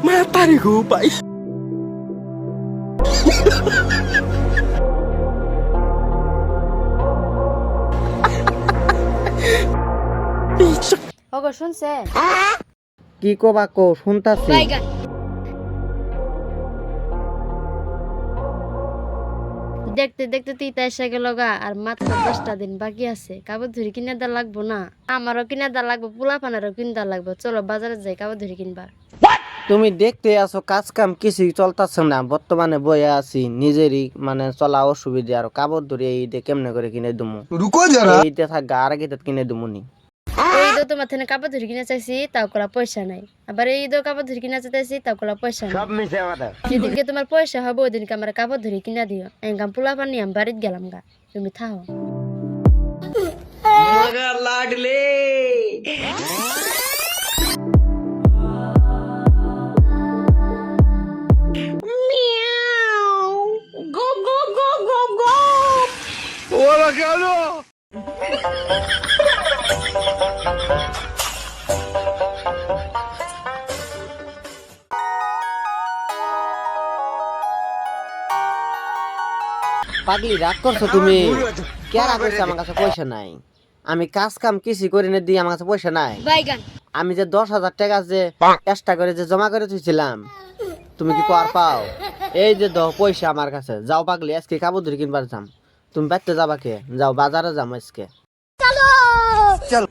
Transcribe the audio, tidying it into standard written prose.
Mata nih gue, Pak. ওগো শুনছেন? কি কবা কো শুনতাছি। দেখতে দেখতে তুই তাই এসে গেল গা, আর মাত্র 10টা দিন বাকি আছে। কাপড় ধরি কিনে দা লাগবো না? আমারও কিনে দা লাগবো, পোলা পানারও কিনে দা লাগবো। চলো বাজারে যাই কাপড় ধরি কিনবা। তুমি দেখতে আছো কাজ কাম কিছুই চলতেছে না, বর্তমানে বইয়া আছি, নিজেরই মানে চলা অসুবিধা, আর কাপড় ধরে এই ঈদে কেমনে করে কিনে দুমু। रुको जरा। এই ঈদে থাকা আর ঈদে কিনে দুমুনি। ওই ঈদও তোমার থেকে কাপড় ধরি কিনে চাইছি, তাও কলা পয়সা নাই। আবার এই ঈদও কাপড় ধরি কিনে চাইছি, তাও কলা পয়সা নাই। যেদিনকে তোমার পয়সা হবে ওই দিনকে আমার কাপড় ধরি কিনা দিও। এনকাম পোলা পানি আমি বাড়িতে গেলাম গা, তুমি থাও। मगर लाडले। Go go go go go. Hola, Carlos. পাগলি রাগ করছো তুমি? কে রাগ করছে? আমার কাছে পয়সা নাই, আমি কাজ কাম কিছু করে না দিই, আমার কাছে পয়সা নাই। আমি যে 10,000 টাকা যে এক্সট্রা করে যে জমা করে তুইছিলাম, তুমি কি কর পাও? এই যে দাও পয়সা আমার কাছে, যাও পাগলি আজকে কাপড় ধরে কিনবার যাম। তুমি বাইতে যাবা কে? যাও বাজারে যাম আজকে। चल।